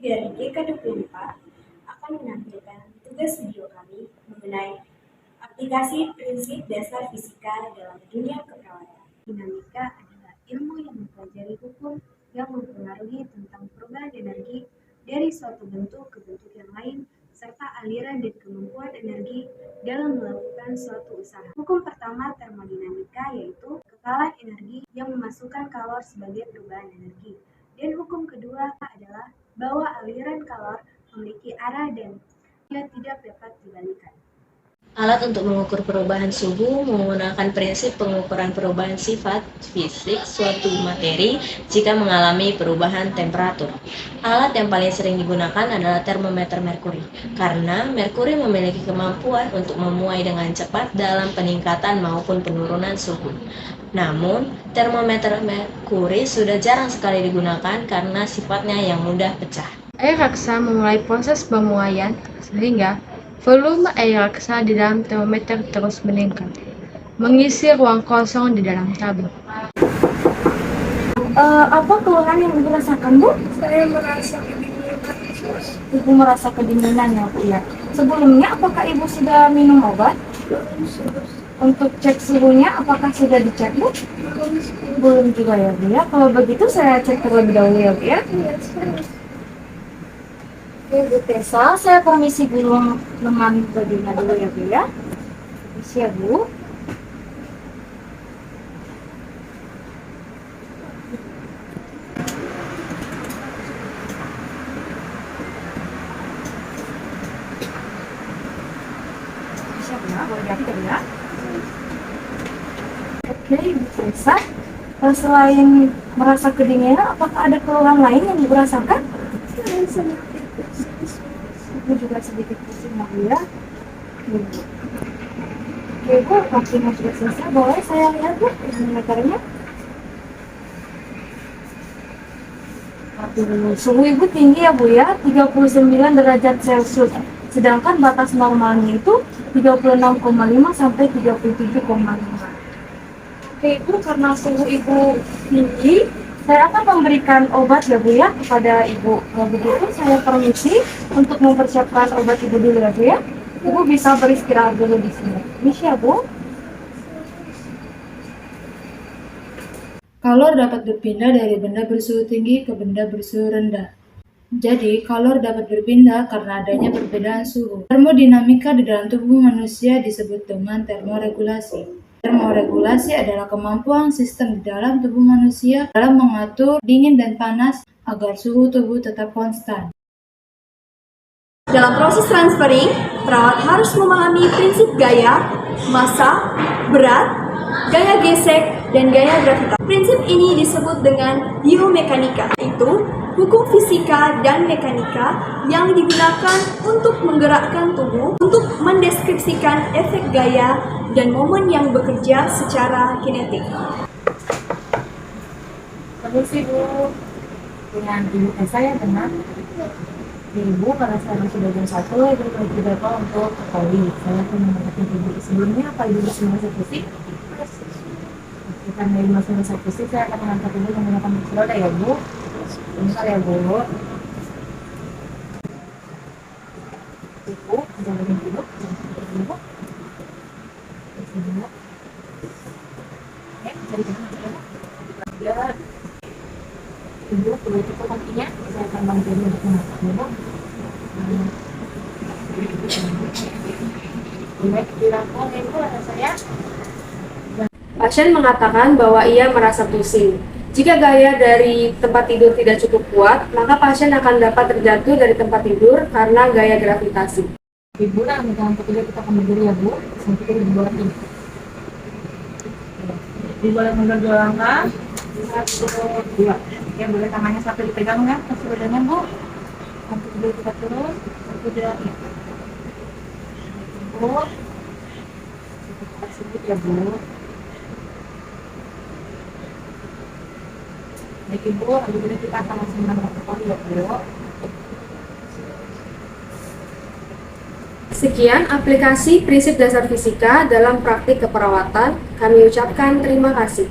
dari GK24 akan menampilkan tugas video kami mengenai aplikasi prinsip dasar fisika dalam dunia keperawatan. Dinamika adalah ilmu yang mempelajari hukum yang mempengaruhi tentang perubahan energi dari suatu bentuk ke bentuk yang lain, serta aliran dan kemampuan energi dalam melakukan suatu usaha. Hukum pertama termodinamika yaitu kekalan energi yang memasukkan kalor sebagai perubahan energi. Dan hukum kedua adalah bahwa aliran kalor memiliki arah dan dia tidak dapat dibalikan. Alat untuk mengukur perubahan suhu menggunakan prinsip pengukuran perubahan sifat fisik suatu materi jika mengalami perubahan temperatur. Alat yang paling sering digunakan adalah termometer merkuri, karena merkuri memiliki kemampuan untuk memuai dengan cepat dalam peningkatan maupun penurunan suhu. Namun, termometer merkuri sudah jarang sekali digunakan karena sifatnya yang mudah pecah. Air raksa memulai proses pemuaian sehingga volume air raksa di dalam termometer terus meningkat, mengisi ruang kosong di dalam tabung. Apa keluhan yang Ibu rasakan, Bu? Saya merasa kedinginan. Ibu merasa kedinginan ya, Bu ya. Sebelumnya apakah Ibu sudah minum obat? Untuk cek suhunya apakah sudah dicek, Bu? Belum juga ya, Bu ya. Kalau begitu saya cek terlebih dahulu ya, Bu ya. Oke, Bu Tessa, saya permisi dulu menemani baginya dulu ya, Bu ya. Permisi ya, Bu. Siap ya, boleh diatur ya. Oke, Bu Tessa, selain merasa kedinginan, apakah ada keluhan lain yang Ibu rasakan? Ibu juga sedikit pusing ya. Oke, Bu, vaksinnya sudah selesai. Boleh saya lihat, Bu, termometernya? Suhu Ibu tinggi ya, Bu ya, 39 derajat Celcius. Sedangkan batas normalnya itu 36,5 sampai 37,5. Oke, Ibu, karena suhu Ibu tinggi, saya akan memberikan obat ya, Bu ya, kepada Ibu. Kalau begitu, saya permisi untuk mempersiapkan obat Ibu dulu ya, Bu ya. Ibu bisa beristirahat dulu di sini. Permisi ya, Bu. Kalor dapat berpindah dari benda bersuhu tinggi ke benda bersuhu rendah. Jadi, kalor dapat berpindah karena adanya perbedaan suhu. Termodinamika di dalam tubuh manusia disebut dengan termoregulasi. Termoregulasi adalah kemampuan sistem di dalam tubuh manusia dalam mengatur dingin dan panas agar suhu tubuh tetap konstan. Dalam proses transferring, perawat harus memahami prinsip gaya, massa, berat, gaya gesek, dan gaya gravitasi. Prinsip ini disebut dengan biomekanika, yaitu hukum fisika dan mekanika yang digunakan untuk menggerakkan tubuh untuk mendeskripsikan efek gaya dan momen yang bekerja secara kinetik. Permisi, Bu. Dengan Ibu Tessa ya, benar. Ibu, karena sekarang sudah jam 1, Ibu tidak apa untuk ke poli. Saya akan menempatkan Ibu sebelumnya. Apa Ibu masih merasa pusing? Karena Ibu masih merasa pusing, saya akan mengangkat Ibu menggunakan kursi roda ya, Bu. Bentar ya, Bu. Ibu, jangan dulu. Ibu. Ibu. Cari jalan. Ibu, perlu itu kakinya. Saya akan bantu Ibu untuk mengangkat Ibu. Baik, dirangkul Ibu, ada saya. Pasien mengatakan bahwa ia merasa pusing. Jika gaya dari tempat tidur tidak cukup kuat, maka pasien akan dapat terjatuh dari tempat tidur karena gaya gravitasi. Ibu, nah, dengan ketiga kita akan berdiri ya, Bu. Sampai kita di bawah ini. Ibu boleh mundur 2 langkah. 1, 2. Ya, boleh tangannya sampai dipegang ya, kasih badannya, Bu. Sampai dulu kita turun. 1, 2, 3. Bu. Sedikit ya, Bu. Baik, Ibu, habis ini kita akan langsung menangkap ya, Bu. Sekian aplikasi prinsip dasar fisika dalam praktik keperawatan. Kami ucapkan terima kasih.